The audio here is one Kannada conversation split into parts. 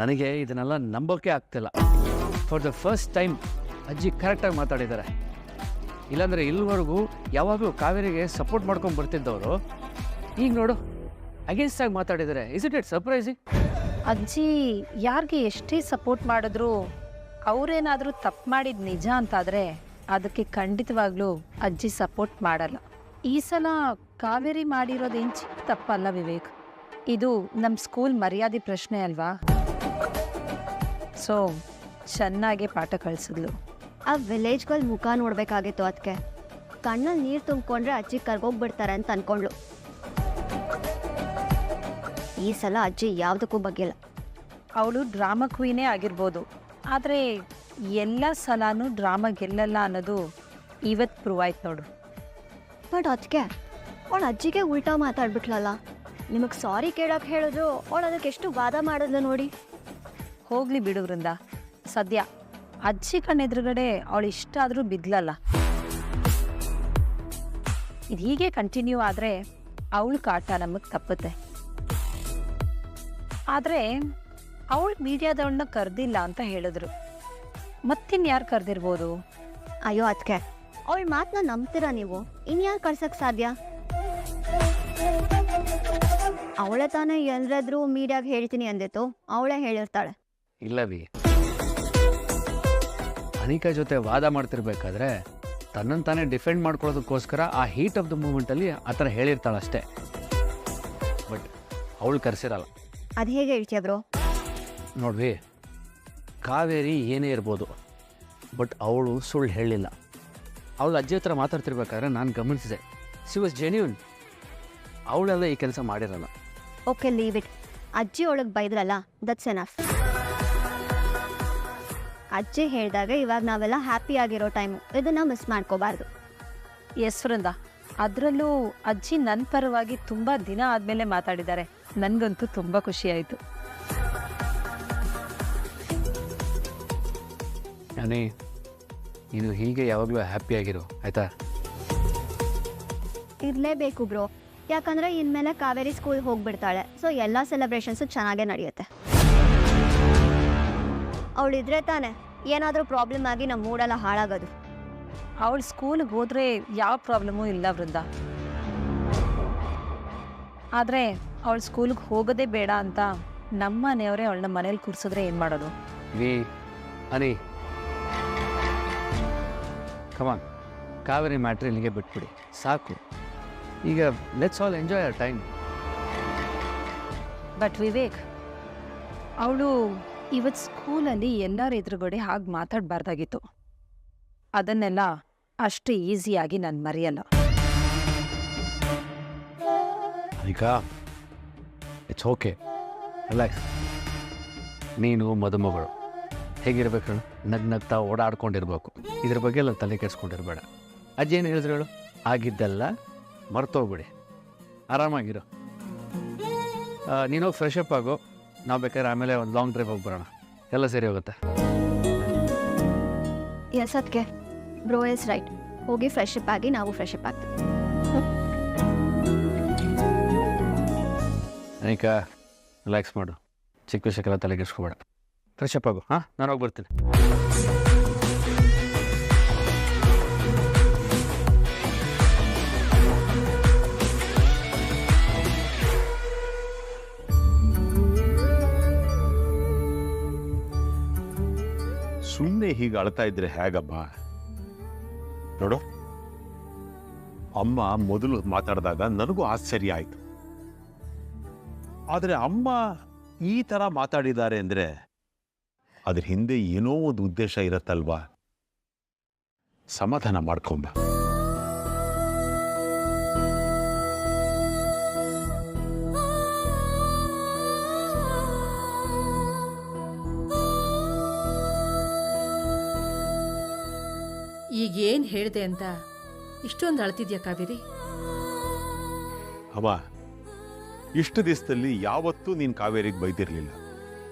ನನಗೆ ಇದನ್ನೆಲ್ಲ ನಂಬೋಕೆ ಆಗ್ತಿಲ್ಲ. ಫಾರ್ ದ ಫಸ್ಟ್ ಟೈಮ್ ಅಜ್ಜಿ ಕರೆಕ್ಟಾಗಿ ಮಾತಾಡಿದ್ದಾರೆ. ಇಲ್ಲಾಂದರೆ ಇಲ್ಲಿವರೆಗೂ ಯಾವಾಗಲೂ ಕಾವೇರಿಗೆ ಸಪೋರ್ಟ್ ಮಾಡ್ಕೊಂಡು ಬರ್ತಿದ್ದವರು ಈಗ ನೋಡು ಅಗೇನ್ಸ್ಟ್ ಆಗಿ ಮಾತಾಡಿದ್ದಾರೆ. Is it surprising? ಅಜ್ಜಿ ಯಾರಿಗೆ ಎಷ್ಟೇ ಸಪೋರ್ಟ್ ಮಾಡಿದ್ರು ಅವರೇನಾದರೂ ತಪ್ಪು ಮಾಡಿದ ನಿಜ ಅಂತಾದರೆ ಅದಕ್ಕೆ ಖಂಡಿತವಾಗ್ಲೂ ಅಜ್ಜಿ ಸಪೋರ್ಟ್ ಮಾಡಲ್ಲ. ಈ ಸಲ ಕಾವೇರಿ ಮಾಡಿರೋದೇನು ಚಿಕ್ಕ ತಪ್ಪಲ್ಲ ವಿವೇಕ್, ಇದು ನಮ್ಮ ಸ್ಕೂಲ್ ಮರ್ಯಾದೆ ಪ್ರಶ್ನೆ ಅಲ್ವಾ. ಸೊ ಚೆನ್ನಾಗಿ ಪಾಠ ಕಳಿಸಿದ್ಲು. ಆ ವಿಲೇಜ್ಗಳ ಮುಖ ನೋಡಬೇಕಾಗಿತ್ತು. ಅದಕ್ಕೆ ಕಣ್ಣಲ್ಲಿ ನೀರು ತುಂಬಿಕೊಂಡ್ರೆ ಅಜ್ಜಿ ಕರ್ಗೋಗ್ಬಿಡ್ತಾರೆ ಅಂತ ಅನ್ಕೊಂಡ್ಳು. ಈ ಸಲ ಅಜ್ಜಿ ಯಾವುದಕ್ಕೂ ಬಗ್ಗಿಲ್ಲ. ಅವಳು ಡ್ರಾಮಾ ಕ್ವೀನೇ ಆಗಿರ್ಬೋದು, ಆದರೆ ಎಲ್ಲ ಸಲನೂ ಡ್ರಾಮಾ ಗೆಲ್ಲಲ್ಲ ಅನ್ನೋದು ಇವತ್ತು ಪ್ರೂವ್ ಆಯ್ತು ನೋಡು. ಬಟ್ ಅದಕ್ಕೆ ಅವಳು ಅಜ್ಜಿಗೆ ಉಲ್ಟಾ ಮಾತಾಡ್ಬಿಟ್ಲಲ್ಲ. ನಿಮಗೆ ಸಾರಿ ಕೇಳೋಕೆ ಹೇಳಿದ್ರು ಅವಳು ಅದಕ್ಕೆ ಎಷ್ಟು ವಾದ ಮಾಡಿದ್ಲು ನೋಡಿ. ಹೋಗ್ಲಿ ಬಿಡು ವೃಂದ, ಸದ್ಯ ಅಜ್ಜಿ ಕಣ್ಣೆದುರುಗಡೆ ಅವಳು ಇಷ್ಟ ಆದರೂ ಬಿದ್ಲಲ್ಲ. ಇದು ಹೀಗೆ ಕಂಟಿನ್ಯೂ ಆದರೆ ಅವಳ ಕಾಟ ನಮಗೆ ತಪ್ಪುತ್ತೆ. ಆದರೆ ಅವಳು ಮೀಡಿಯಾದವಳನ್ನ ಕರೆದಿಲ್ಲ ಅಂತ ಹೇಳಿದ್ರು. ಮತ್ತಿನ್ಯಾರು ಕರೆದಿರ್ಬೋದು? ಅಯ್ಯೋ ಅದಕ್ಕೆ ಅವಳ ಮಾತನ್ನ ನಂಬ್ತೀರಾ ನೀವು? ಇನ್ಯಾರು ಕಳ್ಸಕ್ಕೆ ಸಾಧ್ಯ? ಅವಳೇ ತಾನೇ ಎಲ್ಲರಾದ್ರೂ ಮೀಡಿಯಾಗೆ ಹೇಳ್ತೀನಿ ಅಂದಿತ್ತು, ಅವಳೇ ಹೇಳಿರ್ತಾಳೆ. ಇಲ್ಲ ವಿ, ಅನಿಕಾ ಜೊತೆ ವಾದ ಮಾಡ್ತಿರ್ಬೇಕಾದ್ರೆ ತನ್ನನ್ನು ತಾನೇ ಡಿಫೆಂಡ್ ಮಾಡ್ಕೊಳ್ಳೋದಕ್ಕೋಸ್ಕರ ಆ ಹೀಟ್ ಆಫ್ ದ ಮೂಮೆಂಟಲ್ಲಿ ಆ ಥರ ಹೇಳಿರ್ತಾಳಷ್ಟೇ. ಬಟ್ ಅವಳು ಕರೆಸಿರಲ್ಲ. ಅದು ಹೇಗೆ ಹೇಳ್ತೀಯ ಬ್ರೋ? ನೋಡ್ವಿ, ಕಾವೇರಿ ಏನೇ ಇರ್ಬೋದು, ಬಟ್ ಅವಳು ಸುಳ್ಳು ಹೇಳಿಲ್ಲ. ಅವಳು ಅಜ್ಜಿ ಹತ್ರ ಮಾತಾಡ್ತಿರ್ಬೇಕಾದ್ರೆ ನಾನು ಗಮನಿಸಿದೆ, ಸಿ ವಾಸ್ ಜೆನ್ಯೂನ್. ಅವಳೆಲ್ಲ ಈ ಕೆಲಸ ಮಾಡಿರಲ್ಲ. Okay, leave it. ಅಜ್ಜಿ ಒಳಗೆ ಬೈದ್ರಲ್ಲ, ದಟ್ಸ್ ಎನಫ್. ಅಜ್ಜಿ ಹೇಳಿದಾಗ ಇವಾಗ ನಾವೆಲ್ಲ ಹ್ಯಾಪಿ ಆಗಿರೋ ಟೈಮು, ಇದನ್ನು ಮಿಸ್ ಮಾಡ್ಕೋಬಾರ್ದು. ಎಸ್ ವೃಂದ, ಅದರಲ್ಲೂ ಅಜ್ಜಿ ನನ್ನ ಪರವಾಗಿ ತುಂಬ ದಿನ ಆದಮೇಲೆ ಮಾತಾಡಿದ್ದಾರೆ. ನನಗಂತೂ ತುಂಬ ಖುಷಿಯಾಯಿತು. ನಾನೇ ನೀನು ಹೀಗೆ ಯಾವಾಗಲೂ ಹ್ಯಾಪಿಯಾಗಿರು, ಆಯಿತಾ? ಇರಲೇಬೇಕು ಬ್ರೋ, ಯಾಕಂದರೆ ಇನ್ಮೇಲೆ ಕಾವೇರಿ ಸ್ಕೂಲ್ ಹೋಗ್ಬಿಡ್ತಾಳೆ. ಸೊ ಎಲ್ಲ ಸೆಲೆಬ್ರೇಷನ್ಸು ಚೆನ್ನಾಗೇ ನಡೆಯುತ್ತೆ. ಅವಳಿದ್ರೆ ತಾನೆ ಏನಾದರೂ ಪ್ರಾಬ್ಲಮ್ ಆಗಿ ನಮ್ಮ ಮೂಡೆಲ್ಲ ಹಾಳಾಗೋದು. ಅವಳು ಸ್ಕೂಲಿಗೆ ಹೋದರೆ ಯಾವ ಪ್ರಾಬ್ಲಮೂ ಇಲ್ಲ ವೃಂದ. ಆದರೆ ಅವಳು ಸ್ಕೂಲಿಗೆ ಹೋಗೋದೇ ಬೇಡ ಅಂತ ನಮ್ಮ ಮನೆಯವರೇ ಅವಳನ್ನ ಮನೇಲಿ ಕೂರಿಸಿದ್ರೆ ಏನು ಮಾಡೋದು? ಅನಿ ಕಮಾನ್, ಕಾವೇರಿ ಮ್ಯಾಟ್ರ್ ಇಲ್ಲಿಗೆ ಬಿಟ್ಬಿಡಿ, ಸಾಕು. ಈಗ let's all enjoy hour time. But Vivek, ಅವಳು ಇವತ್ತು ಸ್ಕೂಲಲ್ಲಿ ಎಲ್ಲರ ಎದುರುಗಡೆ ಹಾಗೆ ಮಾತಾಡಬಾರ್ದಾಗಿತ್ತು. ಅದನ್ನೆಲ್ಲ ಅಷ್ಟು ಈಸಿಯಾಗಿ ನಾನು ಮರೆಯಲ್ಲ. ಈಗ ಇಟ್ಸ್ ಓಕೆ, ರಿಲ್ಯಾಕ್ಸ್. ನೀನು ಮದುಮಗಳು ಹೇಗಿರ್ಬೇಕು? ನಗ್ನಗ್ತಾ ಓಡಾಡ್ಕೊಂಡಿರ್ಬೇಕು. ಇದ್ರ ಬಗ್ಗೆ ಎಲ್ಲ ತಲೆ ಕೆಡಿಸ್ಕೊಂಡಿರ್ಬೇಡ. ಅಜ್ಜಿ ಏನು ಹೇಳಿದ್ರು ಹೇಳು? ಆಗಿದ್ದೆಲ್ಲ ಮರ್ತೋಗ್ಬಿಡಿ, ಆರಾಮಾಗಿರು. ನೀನು ಫ್ರೆಶ್ ಅಪ್ ಆಗು, ನಾವು ಬೇಕಾದ್ರೆ ಆಮೇಲೆ ಒಂದು ಲಾಂಗ್ ಡ್ರೈವ್ ಹೋಗಿ ಬರೋಣ, ಎಲ್ಲ ಸರಿ ಹೋಗುತ್ತೆ. ಎಸ್ ಅದಕ್ಕೆ ಬ್ರೋ ಇಸ್ ರೈಟ್. ಹೋಗಿ ಫ್ರೆಶ್ ಅಪ್ ಆಗಿ ನಾವು ಫ್ರೆಶ್ ಅಪ್ ಆಗ್ತೀವಿ. ಅನಿಕಾ, ರಿಲ್ಯಾಕ್ಸ್ ಮಾಡು, ಚಿಕ್ಕ ವಿಷಯಕ್ಕೆಲ್ಲ ತಲೆ ಕೆಡಿಸ್ಕೋಬೇಡ. ಫ್ರೆಶ್ ಅಪ್ ಆಗು. ಹಾಂ, ನಾನು ಹೋಗಿ ಬರ್ತೀನಿ. ಸುಮ್ಮನೆ ಹೀಗೆ ಅಳ್ತಾ ಇದ್ರೆ ಹೇಗಮ್ಮ? ನೋಡು, ಅಮ್ಮ ಮೊದಲು ಮಾತಾಡಿದಾಗ ನನಗೂ ಆಶ್ಚರ್ಯ ಆಯಿತು. ಆದರೆ ಅಮ್ಮ ಈ ಥರ ಮಾತಾಡಿದ್ದಾರೆ ಅಂದರೆ ಅದ್ರ ಹಿಂದೆ ಏನೋ ಒಂದು ಉದ್ದೇಶ ಇರತ್ತಲ್ವಾ? ಸಮಾಧಾನ ಮಾಡ್ಕೊಂಬ. ಈಗೇನು ಹೇಳಿದೆ ಅಂತ ಇಷ್ಟೊಂದು ಅಳ್ತಿದ್ಯಾ ಕಾವೇರಿ? ಅಮ್ಮ, ಇಷ್ಟು ದಿವಸದಲ್ಲಿ ಯಾವತ್ತೂ ನೀನು ಕಾವೇರಿಗೆ ಬೈದಿರಲಿಲ್ಲ.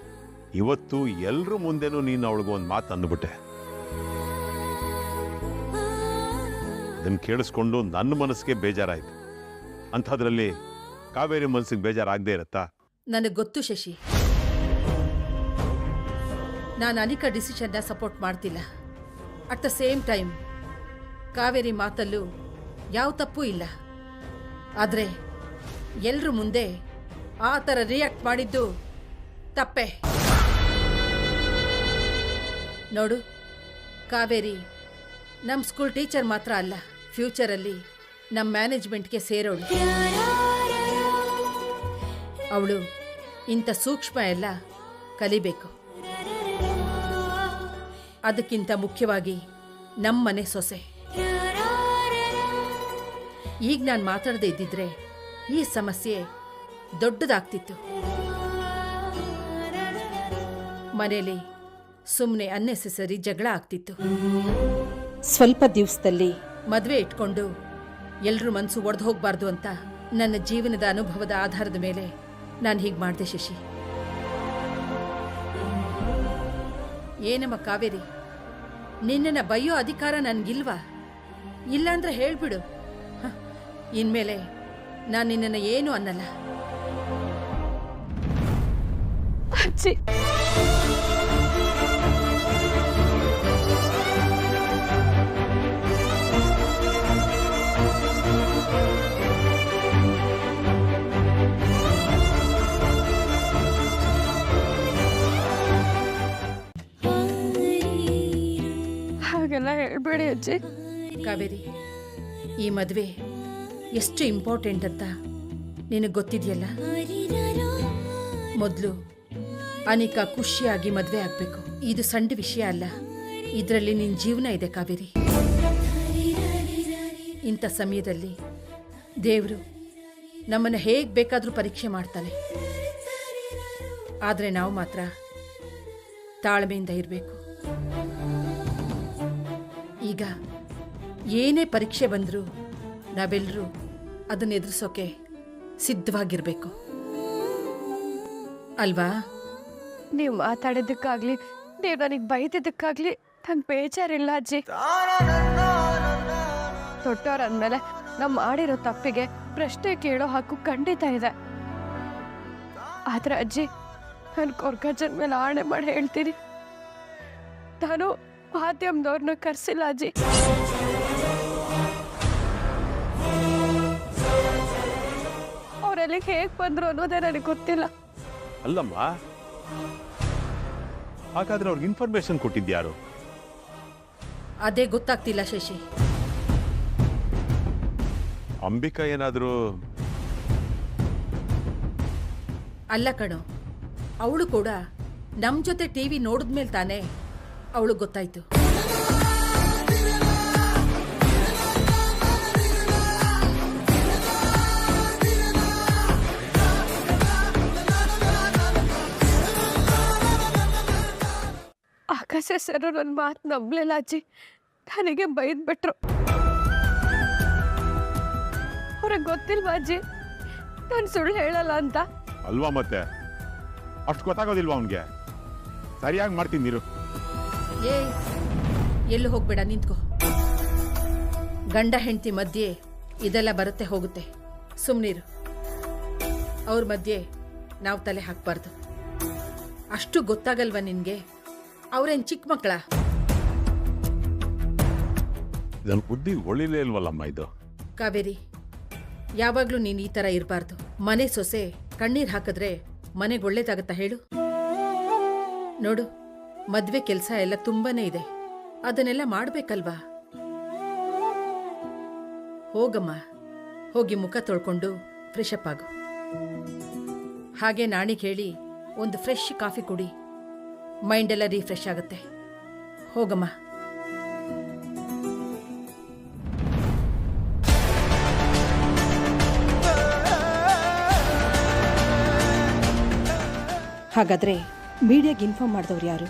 ಇವತ್ತು ಎಲ್ರ ಮುಂದೆನೂ ನೀನು ಅವಳಿಗೊಂದು ಮಾತು ಅಂದ್ಬಿಟ್ಟೆ. ಅದನ್ನು ಕೇಳಿಸ್ಕೊಂಡು ನನ್ನ ಮನಸ್ಸಿಗೆ ಬೇಜಾರಾಯ್ತು. ಅಂಥದ್ರಲ್ಲಿ ಕಾವೇರಿ ಮನಸ್ಸಿಗೆ ಬೇಜಾರಾಗದೇ ಇರತ್ತಾ? ನನಗೆ ಗೊತ್ತು ಶಶಿ, ನಾನು ಅನಿಕಾ ಡಿಸಿಷನ್ನ ಸಪೋರ್ಟ್ ಮಾಡ್ತಿಲ್ಲ. At the same time Kaveri ಮಾತಲ್ಲೂ ಯಾವ ತಪ್ಪೂ ಇಲ್ಲ. ಆದರೆ ಎಲ್ಲರ ಮುಂದೆ ಆ ಥರ ರಿಯಾಕ್ಟ್ ಮಾಡಿದ್ದು ತಪ್ಪೆ. ನೋಡು, ಕಾವೇರಿ ನಮ್ಮ ಸ್ಕೂಲ್ ಟೀಚರ್ ಮಾತ್ರ ಅಲ್ಲ, ಫ್ಯೂಚರಲ್ಲಿ ನಮ್ಮ ಮ್ಯಾನೇಜ್ಮೆಂಟ್ಗೆ ಸೇರೋಳು. ಅವಳು ಇಂಥ ಸೂಕ್ಷ್ಮ ಎಲ್ಲ ಕಲಿಬೇಕು. ಅದಕ್ಕಿಂತ ಮುಖ್ಯವಾಗಿ ನಮ್ಮ ಮನೆ ಸೊಸೆ. ಈಗ ನಾನು ಮಾತಾಡದೇ ಇದ್ದಿದ್ರೆ ಈ ಸಮಸ್ಯೆ ದೊಡ್ಡದಾಗ್ತಿತ್ತು. ಮನೇಲಿ ಸುಮ್ಮನೆ ಅನ್ನೆಸೆಸರಿ ಜಗಳ ಆಗ್ತಿತ್ತು. ಸ್ವಲ್ಪ ದಿವಸದಲ್ಲಿ ಮದುವೆ ಇಟ್ಕೊಂಡು ಎಲ್ಲರೂ ಮನಸ್ಸು ಒಡೆದು ಹೋಗಬಾರ್ದು ಅಂತ ನನ್ನ ಜೀವನದ ಅನುಭವದ ಆಧಾರದ ಮೇಲೆ ನಾನು ಹೀಗೆ ಮಾಡಿದೆ ಶಶಿ. ಏನಮ್ಮ ಕಾವೇರಿ, ನಿನ್ನನ್ನು ಬೈಯೋ ಅಧಿಕಾರ ನನಗಿಲ್ವಾ? ಇಲ್ಲಾಂದ್ರೆ ಹೇಳ್ಬಿಡು. ಇನ್ಮೇಲೆ ನಾನು ನಿನ್ನನ್ನು ಏನು ಅನ್ನಲ್ಲ. ಅಜ್ಜಿ, ಹಾಗೆಲ್ಲ ಹೇಳ್ಬೇಡಿ ಅಜ್ಜಿ. ಕಾವೇರಿ, ಈ ಮದುವೆ ಎಷ್ಟು ಇಂಪಾರ್ಟೆಂಟ್ ಅಂತ ನಿನಗೆ ಗೊತ್ತಿದೆಯಲ್ಲ. ಮೊದಲು ಅನಿಕಾ ಖುಷಿಯಾಗಿ ಮದುವೆ ಆಗಬೇಕು. ಇದು ಸಣ್ಣ ವಿಷಯ ಅಲ್ಲ, ಇದರಲ್ಲಿ ನಿನ್ನ ಜೀವನ ಇದೆ ಕಾವೇರಿ. ಇಂಥ ಸಮಯದಲ್ಲಿ ದೇವರು ನಮ್ಮನ್ನು ಹೇಗೆ ಬೇಕಾದರೂ ಪರೀಕ್ಷೆ ಮಾಡ್ತಾನೆ. ಆದರೆ ನಾವು ಮಾತ್ರ ತಾಳ್ಮೆಯಿಂದ ಇರಬೇಕು. ಈಗ ಏನೇ ಪರೀಕ್ಷೆ ಬಂದರೂ ನಾವೆಲ್ಲರೂ ಅದನ್ನು ಎದುರಿಸೋಕೆ ಸಿದ್ಧವಾಗಿರಬೇಕು ಅಲ್ವಾ? ನೀವು ಮಾತಾಡಿದ್ದಕ್ಕಾಗ್ಲಿ, ನೀವು ನನಗೆ ಬೈದಿದ್ದಕ್ಕಾಗ್ಲಿ ನಂಗೆ ಬೇಜಾರಿಲ್ಲ ಅಜ್ಜಿ. ದೊಡ್ಡವರಂದ್ಮೇಲೆ ನಾವು ಮಾಡಿರೋ ತಪ್ಪಿಗೆ ಪ್ರಶ್ನೆ ಕೇಳೋ ಹಕ್ಕು ಖಂಡಿತ ಇದೆ. ಆದ್ರೆ ಅಜ್ಜಿ, ನಾನು ಕೊರ್ಗಜ್ಜನ ಮೇಲೆ ಆಣೆ ಮಾಡಿ ಹೇಳ್ತೀನಿ, ನಾನು ಮಾಧ್ಯಮದವ್ರನ್ನ ಕರ್ಸಿಲ್ಲ ಅಜ್ಜಿ. ಅವರಲ್ಲಿ ಹೇಗೆ ಬಂದ್ರು ಅನ್ನೋದೇ ನನಗೆ ಗೊತ್ತಿಲ್ಲ. ಅಲ್ಲಮ್ಮ, ಹಾಗಾದ್ರೆ ಅವ್ರಿಗೆ ಇನ್ಫಾರ್ಮೇಶನ್ ಕೊಟ್ಟಿದ್ಯಾರು? ಅದೇ ಗೊತ್ತಾಗ್ತಿಲ್ಲ ಶಶಿ. ಅಂಬಿಕಾ ಏನಾದರೂ? ಅಲ್ಲ ಕಣೋ, ಅವಳು ಕೂಡ ನಮ್ಮ ಜೊತೆ ಟಿವಿ ನೋಡಿದ್ಮೇಲೆ ತಾನೇ ಅವಳು ಗೊತ್ತಾಯ್ತು. ಆಕಾಶ ಸರ್ ನನ್ನ ಮಾತು ನಂಬಲಿಲ್ಲ ಅಜ್ಜಿ, ನನಗೆ ಬೈದ್ಬಿಟ್ರು. ಅವ್ರಿಗೆ ಗೊತ್ತಿಲ್ವಾ ಅಜ್ಜಿ ನಾನು ಸುಳ್ಳು ಹೇಳಲ್ಲ ಅಂತ? ಅಲ್ವಾ ಮತ್ತೆ, ಅಷ್ಟು ಗೊತ್ತಾಗೋದಿಲ್ವಾ ಅವನಿಗೆ? ಸರಿಯಾಗಿ ಮಾಡ್ತೀನಿ ನೀರು. ಏ, ಎಲ್ಲೂ ಹೋಗ್ಬೇಡ, ನಿಂತ್ಕೋ. ಗಂಡ ಹೆಂಡತಿ ಮಧ್ಯೆ ಇದೆಲ್ಲ ಬರುತ್ತೆ ಹೋಗುತ್ತೆ, ಸುಮ್ಮನಿರು. ಅವ್ರ ಮಧ್ಯೆ ನಾವು ತಲೆ ಹಾಕಬಾರ್ದು. ಅಷ್ಟು ಗೊತ್ತಾಗಲ್ವ ನಿನ್ಗೆ? ಅವ್ರೇನ್ ಚಿಕ್ಕ ಮಕ್ಕಳ? ನನ್ನ ಬುದ್ಧಿ ಒಳ್ಳಿಲೇ ಇಲ್ವಲ್ಲಮ್ಮ ಇದು. ಕಾವೇರಿ, ಯಾವಾಗ್ಲೂ ನೀನು ಈ ಥರ ಇರಬಾರ್ದು. ಮನೆ ಸೊಸೆ ಕಣ್ಣೀರು ಹಾಕಿದ್ರೆ ಮನೆಗೆ ಒಳ್ಳೇದಾಗತ್ತಾ ಹೇಳು? ನೋಡು, ಮದ್ವೆ ಕೆಲಸ ಎಲ್ಲ ತುಂಬಾನೇ ಇದೆ, ಅದನ್ನೆಲ್ಲ ಮಾಡ್ಬೇಕಲ್ವಾ? ಹೋಗಮ್ಮ, ಹೋಗಿ ಮುಖ ತೊಳ್ಕೊಂಡು ಫ್ರೆಶ್ ಅಪ್ ಆಗು. ಹಾಗೆ ನಾಣಿಗೆ ಹೇಳಿ ಒಂದು ಫ್ರೆಶ್ ಕಾಫಿ ಕುಡಿ, ಮೈಂಡೆಲ್ಲ ರೀಫ್ರೆಶ್ ಆಗುತ್ತೆ. ಹೋಗಮ್ಮ. ಹಾಗಾದ್ರೆ ಮೀಡಿಯಾಗೆ ಇನ್ಫಾರ್ಮ್ ಮಾಡಿದವ್ರು ಯಾರು?